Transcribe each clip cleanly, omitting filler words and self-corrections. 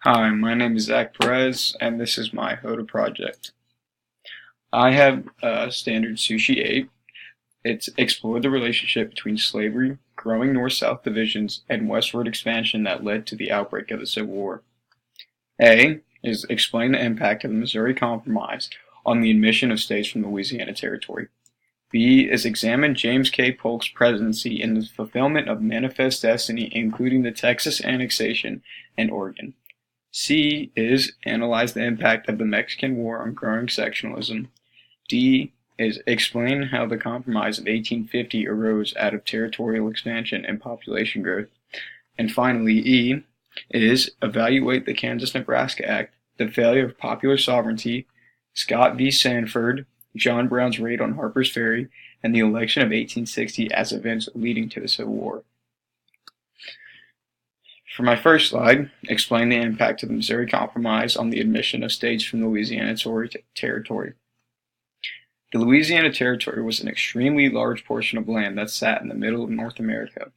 Hi, my name is Zach Perez, and this is my HOTA project. I have Standard Sushi 8. It's explored the relationship between slavery, growing North-South divisions, and westward expansion that led to the outbreak of the Civil War. A is explain the impact of the Missouri Compromise on the admission of states from the Louisiana Territory. B is examine James K. Polk's presidency in the fulfillment of Manifest Destiny, including the Texas annexation and Oregon. C is analyze the impact of the Mexican War on growing sectionalism. D is explain how the Compromise of 1850 arose out of territorial expansion and population growth. And finally, E is evaluate the Kansas-Nebraska Act, the failure of popular sovereignty, Scott v. Sanford, John Brown's raid on Harper's Ferry, and the election of 1860 as events leading to the Civil War. For my first slide, explain the impact of the Missouri Compromise on the admission of states from the Louisiana Territory. The Louisiana Territory was an extremely large portion of land that sat in the middle of North America.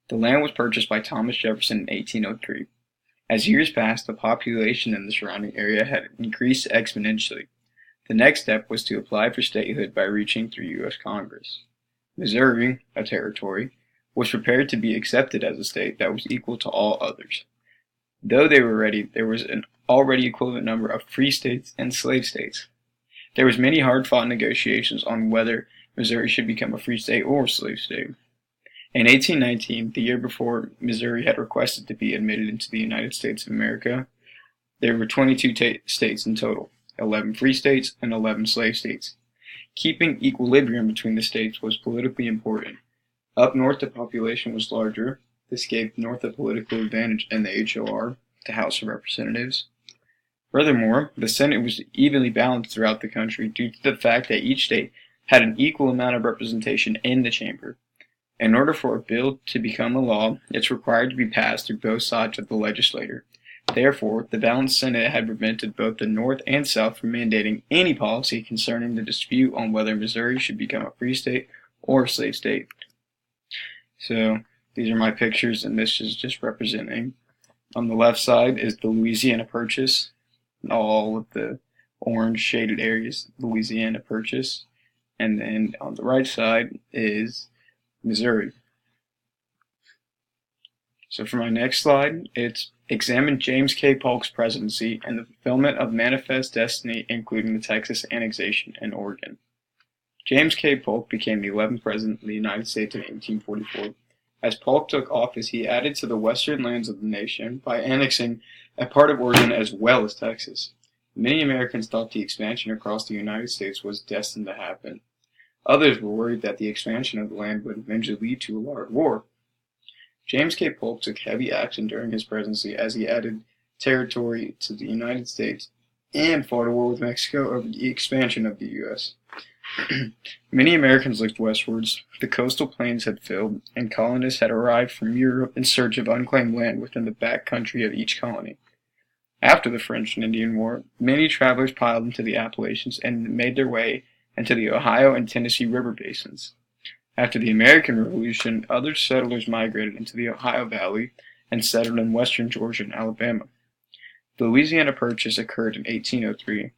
The land was purchased by Thomas Jefferson in 1803. As years passed, the population in the surrounding area had increased exponentially. The next step was to apply for statehood by reaching through U.S. Congress. Missouri, a territory, was prepared to be accepted as a state that was equal to all others. Though they were ready, there was an already equivalent number of free states and slave states. There was many hard-fought negotiations on whether Missouri should become a free state or a slave state. In 1819, the year before Missouri had requested to be admitted into the United States of America, there were 22 states in total, 11 free states and 11 slave states. Keeping equilibrium between the states was politically important. Up north, the population was larger. This gave the North a political advantage in the HOR, the House of Representatives. Furthermore, the Senate was evenly balanced throughout the country due to the fact that each state had an equal amount of representation in the chamber. In order for a bill to become a law, it's required to be passed through both sides of the legislature. Therefore, the balanced Senate had prevented both the North and South from mandating any policy concerning the dispute on whether Missouri should become a free state or a slave state. So these are my pictures, and this is just representing. On the left side is the Louisiana Purchase, all of the orange shaded areas, Louisiana Purchase, and then on the right side is Missouri. So for my next slide, it's examine James K. Polk's presidency and the fulfillment of Manifest Destiny, including the Texas annexation and Oregon. James K. Polk became the 11th president of the United States in 1844. As Polk took office, he added to the western lands of the nation by annexing a part of Oregon as well as Texas. Many Americans thought the expansion across the United States was destined to happen. Others were worried that the expansion of the land would eventually lead to a large war. James K. Polk took heavy action during his presidency as he added territory to the United States and fought a war with Mexico over the expansion of the U.S. Many Americans looked westwards. The coastal plains had filled, and colonists had arrived from Europe in search of unclaimed land within the back country of each colony. After the French and Indian War, many travelers piled into the Appalachians and made their way into the Ohio and Tennessee river basins. After the American Revolution, other settlers migrated into the Ohio Valley and settled in western Georgia and Alabama. The Louisiana Purchase occurred in 1803.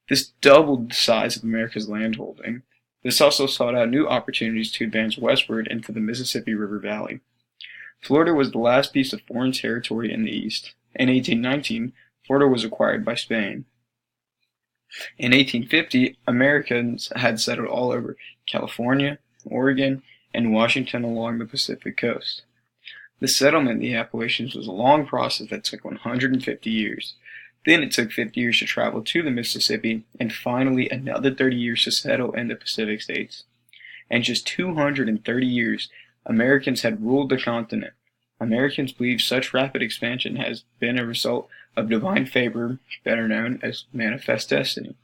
This doubled the size of America's landholding. This also sought out new opportunities to advance westward into the Mississippi River Valley. Florida was the last piece of foreign territory in the east. In 1819, Florida was acquired by Spain. In 1850, Americans had settled all over California, Oregon, and Washington along the Pacific coast. The settlement in the Appalachians was a long process that took 150 years. Then it took 50 years to travel to the Mississippi, and finally another 30 years to settle in the Pacific states. In just 230 years, Americans had ruled the continent. Americans believe such rapid expansion has been a result of divine favor, better known as Manifest Destiny.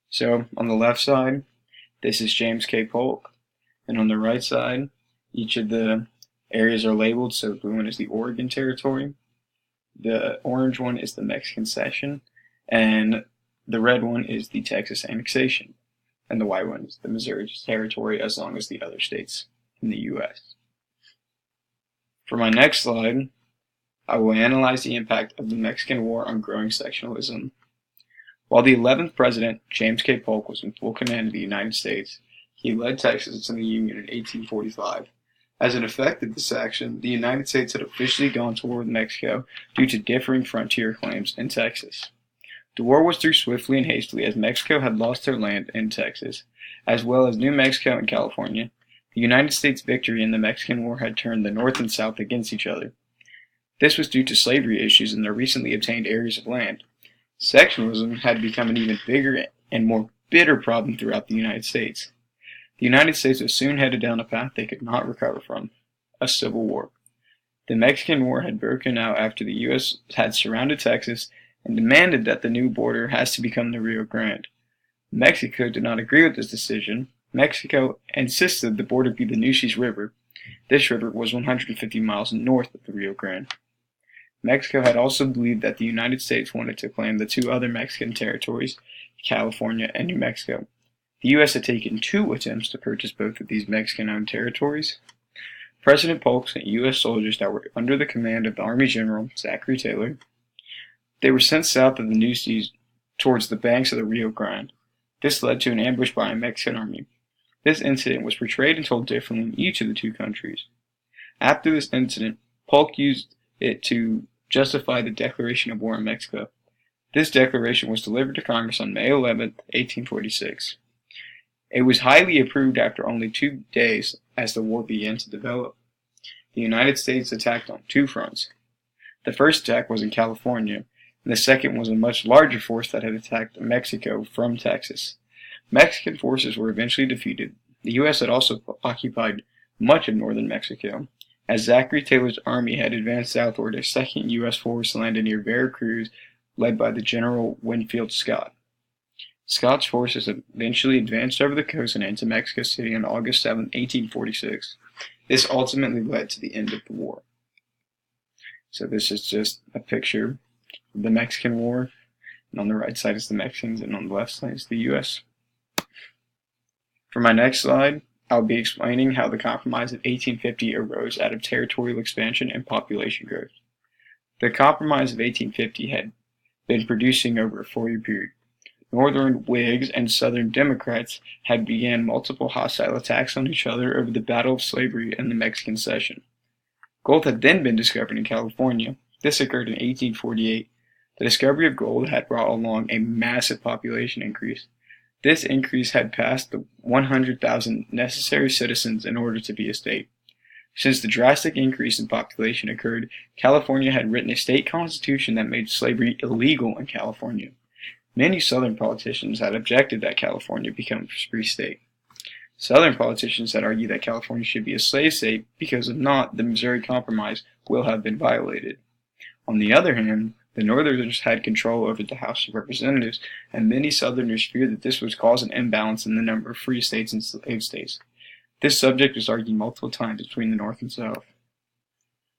So, on the left side, this is James K. Polk, and on the right side, each of the areas are labeled. So the blue one is the Oregon Territory, the orange one is the Mexican Cession, and the red one is the Texas annexation, and the white one is the Missouri Territory, as long as the other states in the U.S. For my next slide, I will analyze the impact of the Mexican War on growing sectionalism. While the 11th President, James K. Polk, was in full command of the United States, he led Texas into the Union in 1845. As an effect of this action, the United States had officially gone to war with Mexico due to differing frontier claims in Texas. The war was through swiftly and hastily as Mexico had lost their land in Texas, as well as New Mexico and California. The United States' victory in the Mexican War had turned the North and South against each other. This was due to slavery issues in their recently obtained areas of land. Sectionalism had become an even bigger and more bitter problem throughout the United States. The United States was soon headed down a path they could not recover from, a civil war. The Mexican War had broken out after the U.S. had surrounded Texas and demanded that the new border has to become the Rio Grande. Mexico did not agree with this decision. Mexico insisted the border be the Nueces River. This river was 150 miles north of the Rio Grande. Mexico had also believed that the United States wanted to claim the two other Mexican territories, California and New Mexico. The U.S. had taken 2 attempts to purchase both of these Mexican-owned territories. President Polk sent U.S. soldiers that were under the command of the Army General Zachary Taylor. They were sent south of the Nueces towards the banks of the Rio Grande. This led to an ambush by a Mexican army. This incident was portrayed and told differently in each of the two countries. After this incident, Polk used it to justify the declaration of war in Mexico. This declaration was delivered to Congress on May 11, 1846. It was highly approved after only 2 days as the war began to develop. The United States attacked on 2 fronts. The first attack was in California, and the second was a much larger force that had attacked Mexico from Texas. Mexican forces were eventually defeated. The U.S. had also occupied much of northern Mexico. As Zachary Taylor's army had advanced southward, a second U.S. force landed near Veracruz, led by the General Winfield Scott. Scott's forces eventually advanced over the coast and into Mexico City on August 7, 1846. This ultimately led to the end of the war. So this is just a picture of the Mexican War, and on the right side is the Mexicans, and on the left side is the U.S. For my next slide, I'll be explaining how the Compromise of 1850 arose out of territorial expansion and population growth. The Compromise of 1850 had been producing over a 4-year period. Northern Whigs and Southern Democrats had began multiple hostile attacks on each other over the Battle of Slavery and the Mexican Cession. Gold had then been discovered in California. This occurred in 1848. The discovery of gold had brought along a massive population increase. This increase had passed the 100,000 necessary citizens in order to be a state. Since the drastic increase in population occurred, California had written a state constitution that made slavery illegal in California. Many Southern politicians had objected that California become a free state. Southern politicians had argued that California should be a slave state because if not, the Missouri Compromise will have been violated. On the other hand, the Northerners had control over the House of Representatives, and many Southerners feared that this would cause an imbalance in the number of free states and slave states. This subject was argued multiple times between the North and South.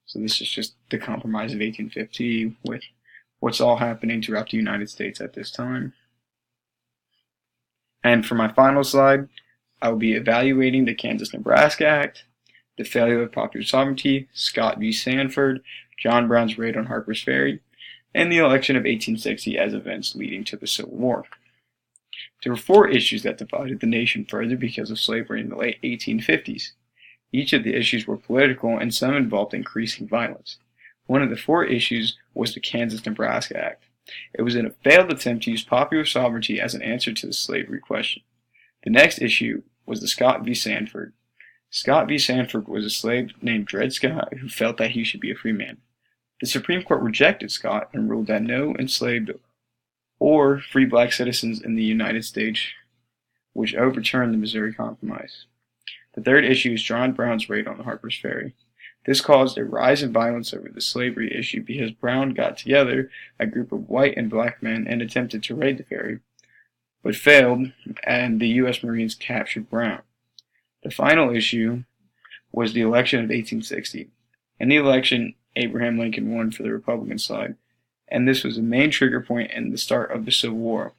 So this is just the Compromise of 1850 with what's all happening throughout the United States at this time. And for my final slide, I will be evaluating the Kansas-Nebraska Act, the failure of popular sovereignty, Scott v. Sanford, John Brown's raid on Harper's Ferry, and the election of 1860 as events leading to the Civil War. There were 4 issues that divided the nation further because of slavery in the late 1850s. Each of the issues were political and some involved increasing violence. One of the 4 issues was the Kansas-Nebraska Act. It was in a failed attempt to use popular sovereignty as an answer to the slavery question. The next issue was the Scott v. Sanford. Scott v. Sanford was a slave named Dred Scott who felt that he should be a free man. The Supreme Court rejected Scott and ruled that no enslaved or free black citizens in the United States, which overturned the Missouri Compromise. The third issue is John Brown's raid on the Harper's Ferry. This caused a rise in violence over the slavery issue because Brown got together a group of white and black men and attempted to raid the ferry, but failed, and the U.S. Marines captured Brown. The final issue was the election of 1860. In the election, Abraham Lincoln won for the Republican side, and this was the main trigger point in the start of the Civil War.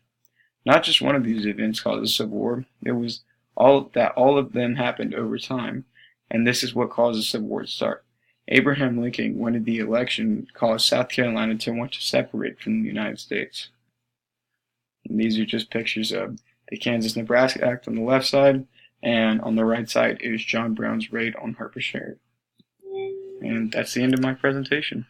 Not just one of these events caused the Civil War, it was all of them happened over time, and this is what caused the Civil War to start. Abraham Lincoln winning the election caused South Carolina to want to separate from the United States. And these are just pictures of the Kansas-Nebraska Act on the left side, and on the right side is John Brown's raid on Hertfordshire. And that's the end of my presentation.